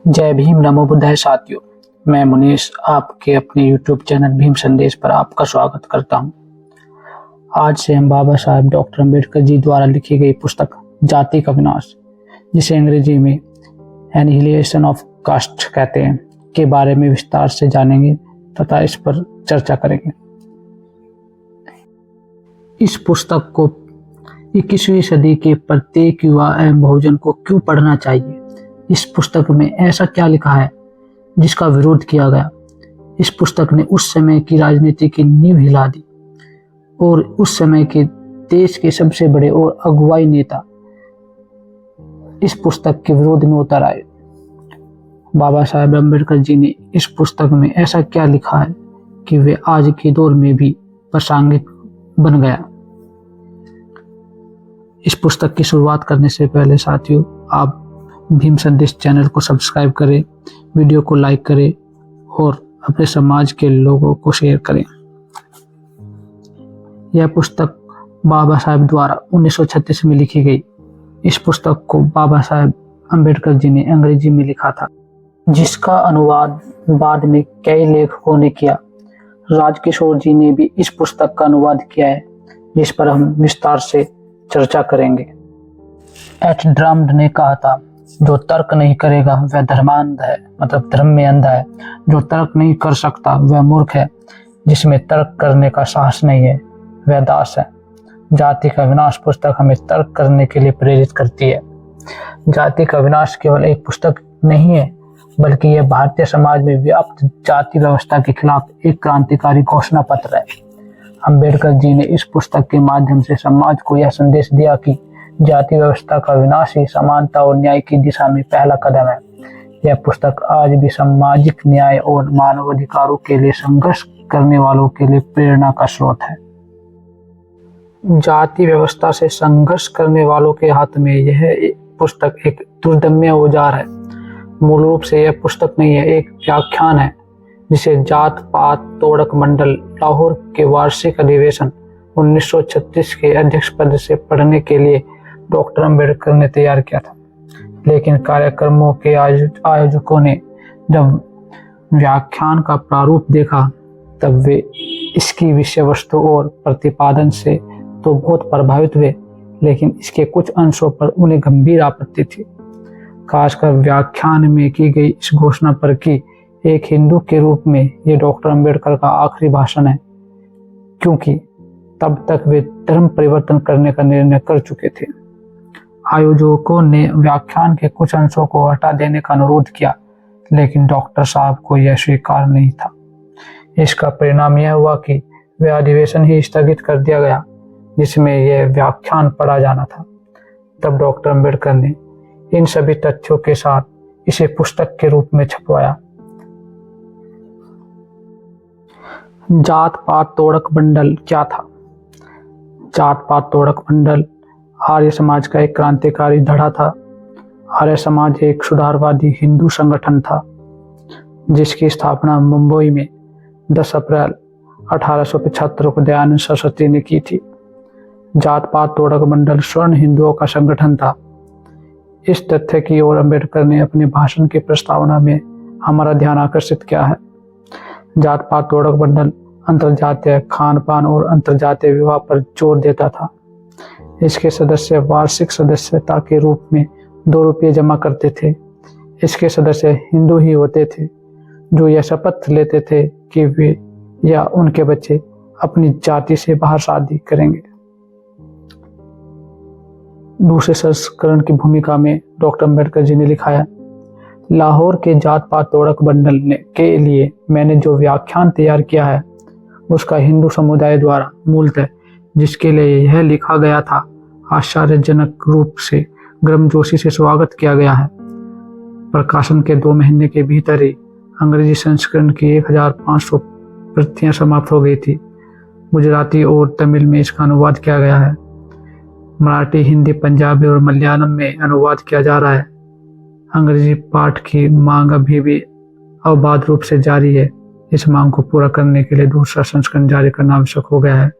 जय भीम नमो बुद्धाय साथियों। मैं मुनीश आपके अपने YouTube चैनल भीम संदेश पर आपका स्वागत करता हूं। आज से हम बाबा साहब डॉक्टर अम्बेडकर जी द्वारा लिखी गई पुस्तक जाति का विनाश, जिसे अंग्रेजी में एनिहिलेशन ऑफ कास्ट कहते हैं, के बारे में विस्तार से जानेंगे तथा इस पर चर्चा करेंगे। इस पुस्तक को 21वीं सदी के प्रत्येक युवा एवं बहुजन को क्यों पढ़ना चाहिए? इस पुस्तक में ऐसा क्या लिखा है जिसका विरोध किया गया? इस पुस्तक ने उस समय की राजनीति की नींव हिला दी और उस समय के देश के सबसे बड़े और अगुवाई नेता इस पुस्तक के विरोध में उतर आए। बाबा साहेब अम्बेडकर जी ने इस पुस्तक में ऐसा क्या लिखा है कि वे आज के दौर में भी प्रासंगिक बन गया? इस पुस्तक की शुरुआत करने से पहले साथियों, आप भीम संदेश चैनल को सब्सक्राइब करें, वीडियो को लाइक करें और अपने समाज के लोगों को शेयर करें। यह पुस्तक बाबा साहेब द्वारा 1936 में लिखी गई। इस पुस्तक को बाबा साहेब अम्बेडकर जी ने अंग्रेजी में लिखा था, जिसका अनुवाद बाद में कई लेखकों ने किया। राजकिशोर जी ने भी इस पुस्तक का अनुवाद किया है, जिस पर हम विस्तार से चर्चा करेंगे। एच ड्रम्ड ने कहा था, जो तर्क नहीं करेगा वह धर्मांध है, मतलब धर्म में अंधा है। जो तर्क नहीं कर सकता वह मूर्ख है। जिसमें तर्क करने का साहस नहीं है वह दास है। जाति का विनाश पुस्तक हमें तर्क करने के लिए प्रेरित करती है। जाति का विनाश केवल एक पुस्तक नहीं है, बल्कि यह भारतीय समाज में व्याप्त जाति व्यवस्था के खिलाफ एक क्रांतिकारी घोषणा पत्र है। अम्बेडकर जी ने इस पुस्तक के माध्यम से समाज को यह संदेश दिया कि जाति व्यवस्था का विनाश ही समानता और न्याय की दिशा में पहला कदम है। यह पुस्तक आज भी सामाजिक न्याय और मानवाधिकारों के लिए संघर्ष करने वालों के लिए प्रेरणा का स्रोत है। जाति व्यवस्था से संघर्ष करने वालों के हाथ में यह पुस्तक एक दुर्दम्य औजार है। मूल रूप से यह पुस्तक नहीं है, एक व्याख्यान है, जिसे जात पात तोड़क मंडल लाहौर के वार्षिक अधिवेशन 1936 के अध्यक्ष पद से पढ़ने के लिए डॉक्टर अम्बेडकर ने तैयार किया था। लेकिन कार्यक्रमों के आयोजकों ने जब व्याख्यान का प्रारूप देखा तब वे इसकी विषय वस्तु और प्रतिपादन से तो बहुत प्रभावित हुए, लेकिन इसके कुछ अंशों पर उन्हें गंभीर आपत्ति थी। खासकर व्याख्यान में की गई इस घोषणा पर कि एक हिंदू के रूप में ये डॉक्टर अम्बेडकर का आखिरी भाषण है, क्योंकि तब तक वे धर्म परिवर्तन करने का निर्णय कर चुके थे। आयोजकों ने व्याख्यान के कुछ अंशों को हटा देने का अनुरोध किया, लेकिन डॉक्टर साहब को यह स्वीकार नहीं था। इसका परिणाम यह हुआ कि वह अधिवेशन ही स्थगित कर दिया गया जिसमें यह व्याख्यान पढ़ा जाना था। तब डॉक्टर अम्बेडकर ने इन सभी तथ्यों के साथ इसे पुस्तक के रूप में छपवाया। जात पात तोड़क मंडल क्या था? जात पात तोड़क मंडल आर्य समाज का एक क्रांतिकारी धड़ा था। आर्य समाज एक सुधारवादी हिंदू संगठन था, जिसकी स्थापना मुंबई में 10 अप्रैल 1875 को दयानंद सरस्वती ने की थी। जात पात तोड़क मंडल स्वर्ण हिंदुओं का संगठन था। इस तथ्य की ओर अम्बेडकर ने अपने भाषण की प्रस्तावना में हमारा ध्यान आकर्षित किया है। जात पात तोड़क मंडल अंतरजातीय खान पान और अंतरजातीय विवाह पर जोर देता था। इसके सदस्य वार्षिक सदस्यता के रूप में 2 रुपये जमा करते थे। इसके सदस्य हिंदू ही होते थे, जो यह शपथ लेते थे कि वे या उनके बच्चे अपनी जाति से बाहर शादी करेंगे। दूसरे संस्करण की भूमिका में डॉक्टर अम्बेडकर जी ने लिखा है, लाहौर के जात पात तोड़क मंडल के लिए मैंने जो व्याख्यान तैयार किया है उसका हिंदू समुदाय द्वारा मूलतः जिसके लिए यह लिखा गया था आश्चर्यजनक रूप से गर्मजोशी से स्वागत किया गया है। प्रकाशन के 2 महीने के भीतर ही अंग्रेजी संस्करण की 1500 प्रतियां समाप्त हो गई थी। गुजराती और तमिल में इसका अनुवाद किया गया है। मराठी, हिंदी, पंजाबी और मलयालम में अनुवाद किया जा रहा है। अंग्रेजी पाठ की मांग अभी भी अबाध रूप से जारी है। इस मांग को पूरा करने के लिए दूसरा संस्करण जारी करना आवश्यक हो गया है।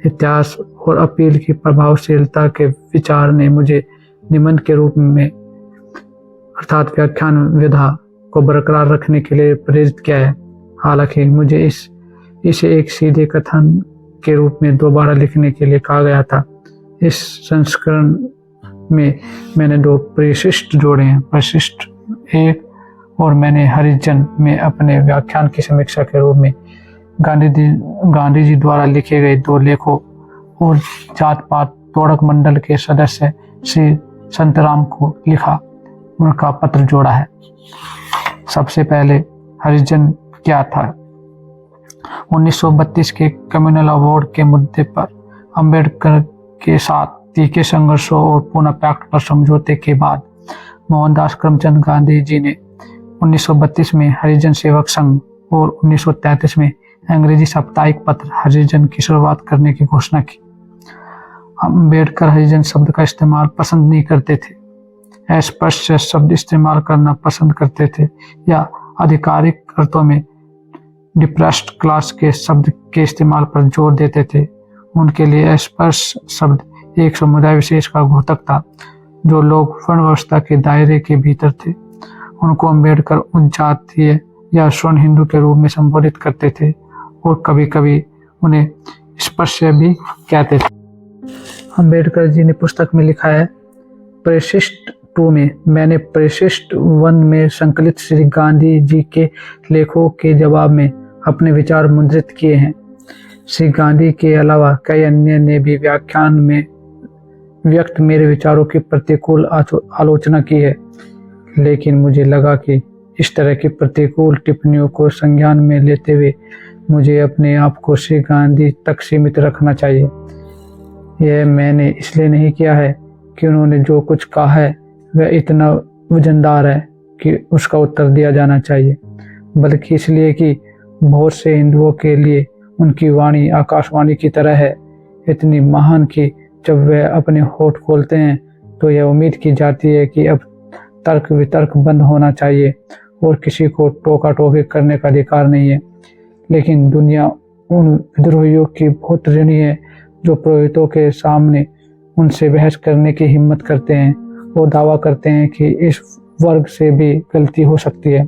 इतिहास और अपील की प्रभावशीलता के विचार ने मुझे निबंध के रूप में अर्थात व्याख्यान विधा को बरकरार रखने के लिए प्रेरित किया है। हालांकि मुझे इसे एक सीधे कथन के रूप में दोबारा लिखने के लिए कहा गया था। इस संस्करण में मैंने 2 परिशिष्ट जोड़े हैं। परिशिष्ट 1 और मैंने हरिजन में अपने व्याख्यान की समीक्षा के रूप में गांधी जी द्वारा लिखे गए 2 लेखों और जात पात तोड़क मंडल के सदस्य श्री संतराम को लिखा, उनका पत्र जोड़ा है। सबसे पहले हरिजन क्या था। 1932 के कम्युनल अवार्ड के मुद्दे पर अंबेडकर के साथ तीखे संघर्षों और पूना पैक्ट पर समझौते के बाद मोहनदास करमचंद गांधी जी ने 1932 में हरिजन सेवक संघ और 1933 में अंग्रेजी साप्ताहिक पत्र हरिजन की शुरुआत करने की घोषणा की। अंबेडकर हरिजन शब्द का इस्तेमाल पसंद नहीं करते थे, अस्पष्ट शब्द इस्तेमाल करना पसंद करते थे या आधिकारिक अर्थों में डिप्रेस्ड क्लास के शब्द के इस्तेमाल पर जोर देते थे। उनके लिए अस्पष्ट शब्द एक समुदाय विशेष का घोतक था, जो लोग वर्ण व्यवस्था के दायरे के भीतर थे। उनको अंबेडकर उच्च जातीय या स्वर्ण हिंदू के रूप में संबोधित करते थे और कभी कभी उन्हें स्पृश्य भी कहते थे। अंबेडकर जी ने पुस्तक में लिखा है, परिशिष्ट 2 में मैंने परिशिष्ट 1 में संकलित श्री गांधी जी के लेखों के जवाब में अपने विचार मुद्रित किए हैं। श्री गांधी के अलावा कई अन्य ने भी व्याख्यान में व्यक्त मेरे विचारों की प्रतिकूल आलोचना की है, लेकिन मुझे लगा कि इस तरह की प्रतिकूल टिप्पणियों को संज्ञान में लेते हुए मुझे अपने आप को श्री गांधी तक सीमित रखना चाहिए। यह मैंने इसलिए नहीं किया है कि उन्होंने जो कुछ कहा है वह इतना वजनदार है कि उसका उत्तर दिया जाना चाहिए, बल्कि इसलिए कि बहुत से हिंदुओं के लिए उनकी वाणी आकाशवाणी की तरह है, इतनी महान कि जब वह अपने होठ खोलते हैं तो यह उम्मीद की जाती है कि अब तर्क वितर्क बंद होना चाहिए और किसी को टोका टोकी करने का अधिकार नहीं है। लेकिन दुनिया उन विद्रोहियों की बहुत ऋणी है जो पुरोहितों के सामने उनसे बहस करने की हिम्मत करते हैं और दावा करते हैं कि इस वर्ग से भी गलती हो सकती है।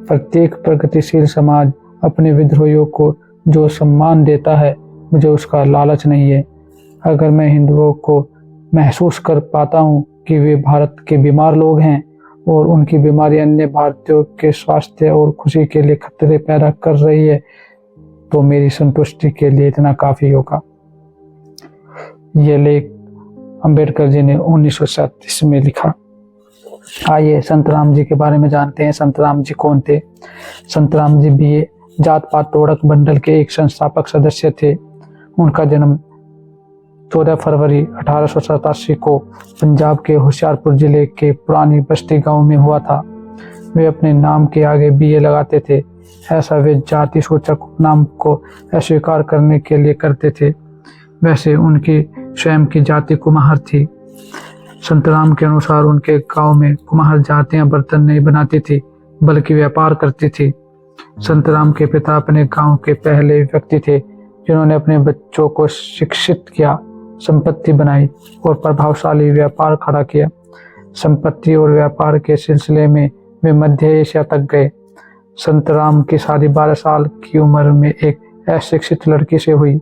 प्रत्येक प्रगतिशील समाज अपने विद्रोहियों को जो सम्मान देता है, मुझे उसका लालच नहीं है। अगर मैं हिंदुओं को महसूस कर पाता हूँ कि वे भारत के बीमार लोग हैं और उनकी बीमारी अन्य भारतीयों के स्वास्थ्य और खुशी के लिए खतरे पैदा कर रही है, तो मेरी संतुष्टि के लिए इतना काफी होगा। यह लेख अंबेडकर जी ने 1937 में लिखा। आइए संतराम जी के बारे में जानते हैं। संतराम जी कौन थे। संतराम जी बीए जात पात तोड़क मंडल के एक संस्थापक सदस्य थे। उनका जन्म 14 फरवरी 1887 को पंजाब के होशियारपुर जिले के पुरानी बस्ती गांव में हुआ था। वे अपने नाम के आगे बीए लगाते थे। ऐसा वे जाति सूचक नाम को अस्वीकार करने के लिए करते थे। वैसे उनकी स्वयं की जाति कुम्हार थी। संतराम के अनुसार उनके गांव में कुम्हार जातियां बर्तन नहीं बनाती थी, बल्कि व्यापार करती थी। संतराम के पिता अपने गांव के पहले व्यक्ति थे जिन्होंने अपने बच्चों को शिक्षित किया, संपत्ति बनाई और प्रभावशाली व्यापार खड़ा किया। संपत्ति और व्यापार के सिलसिले में वे मध्य एशिया तक गए। संतराम की शादी 12 साल की उम्र में एक अशिक्षित लड़की से हुई।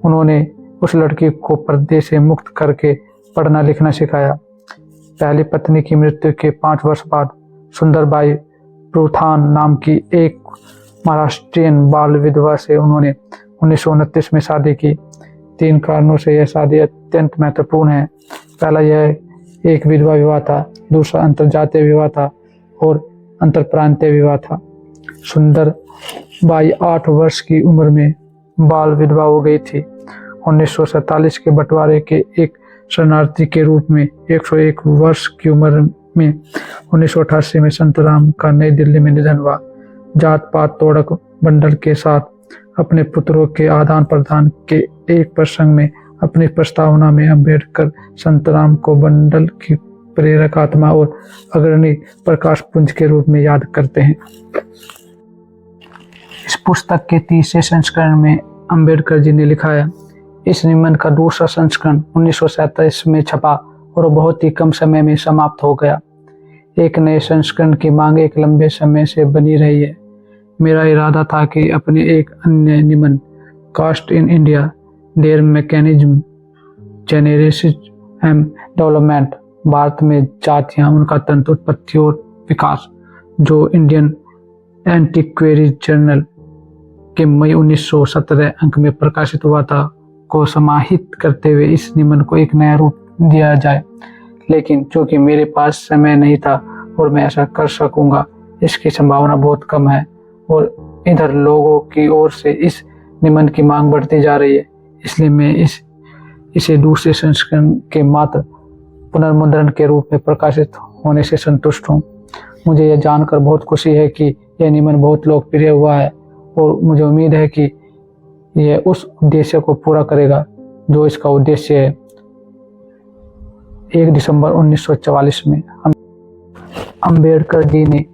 उन्होंने उस लड़की को पर्दे से मुक्त करके पढ़ना लिखना सिखाया। पहली पत्नी की मृत्यु के 5 वर्ष बाद सुंदरबाई प्रूथान नाम की एक महाराष्ट्रियन बाल विधवा से उन्होंने 1929 में शादी की। 3 कारणों से यह शादी अत्यंत महत्वपूर्ण है। पहला, यह एक विधवा विवाह था। दूसरा, अंतरजातीय विवाह था और अंतरप्रांतीय विवाह था। सुंदरबाई 8 वर्ष की उम्र में बाल विधवा हो गई थी। 1947 के बंटवारे के एक शरणार्थी के रूप में 101 वर्ष की उम्र में 1988 में संतराम का नई दिल्ली में निधन हुआ। जात पात तोड़क मंडल के साथ अपने पुत्रों के आदान प्रदान के एक प्रसंग में अपनी प्रस्तावना में अंबेडकर संतराम को मंडल की प्रेरक आत्मा और अग्रणी प्रकाश पुंज के रूप में याद करते हैं। इस पुस्तक के 30वें संस्करण में अंबेडकर जी ने लिखा है। इस निबंध का दूसरा संस्करण 1937 में छपा और बहुत ही कम समय में समाप्त हो गया। एक नए संस्करण की मांग एक लंबे समय से बनी रही है। मेरा इरादा था कि अपने एक अन्य निबंध caste in India their mechanism genesis and development, भारत में जातियां, उनका तंत्र, उत्पत्ति और विकास, जो इंडियन एंटीक्वेरी जर्नल के मई 1917 अंक में प्रकाशित हुआ था, को समाहित करते हुए इस निबंध को एक नया रूप दिया जाए। लेकिन चूंकि मेरे पास समय नहीं था और मैं ऐसा कर सकूंगा इसकी संभावना बहुत कम है, और इधर लोगों की ओर से इस निबंध की मांग बढ़ती जा रही है, इसलिए मैं इसे दूसरे संस्करण के मात्र पुनर्मुद्रण के रूप में प्रकाशित होने से संतुष्ट हूँ। मुझे यह जानकर बहुत खुशी है कि यह निबंध बहुत लोकप्रिय हुआ है, और मुझे उम्मीद है कि यह उस उद्देश्य को पूरा करेगा जो इसका उद्देश्य है। 1 दिसंबर 1944 में अंबेडकर जी ने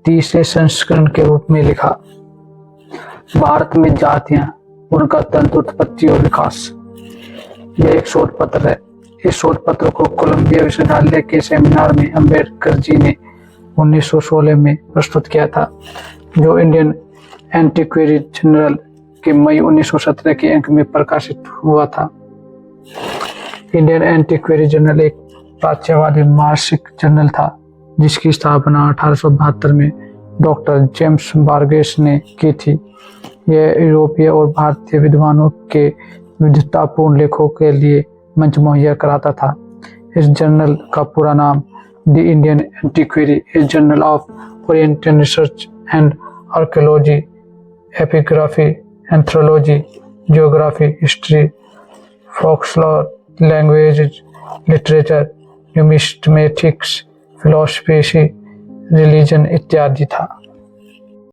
तीसरे संस्करण के रूप में लिखा, भारत में जातियां, उनका तंत्र, उत्पत्ति और विकास। यह एक शोध पत्र है। इस शोध पत्र को कोलंबिया विश्वविद्यालय के सेमिनार में अंबेडकर जी ने 1916 में प्रस्तुत किया था, जो इंडियन एंटीक्वेरी जर्नल के मई 1917 के अंक में प्रकाशित हुआ था। इंडियन एंटीक्वेरी जर्नल एक प्राच्यवादी मासिक जर्नल था जिसकी स्थापना 1872 में डॉक्टर जेम्स बार्गेस ने की थी। यह यूरोपीय और भारतीय विद्वानों के विविधतापूर्ण लेखों के लिए मंच मुहैया कराता था। इस जर्नल का पूरा नाम the Indian Antiquary, a journal of oriental research and archaeology, epigraphy, anthropology, geography, history, folklore, languages, literature, numismatics, philosophy, religion इत्यादि था।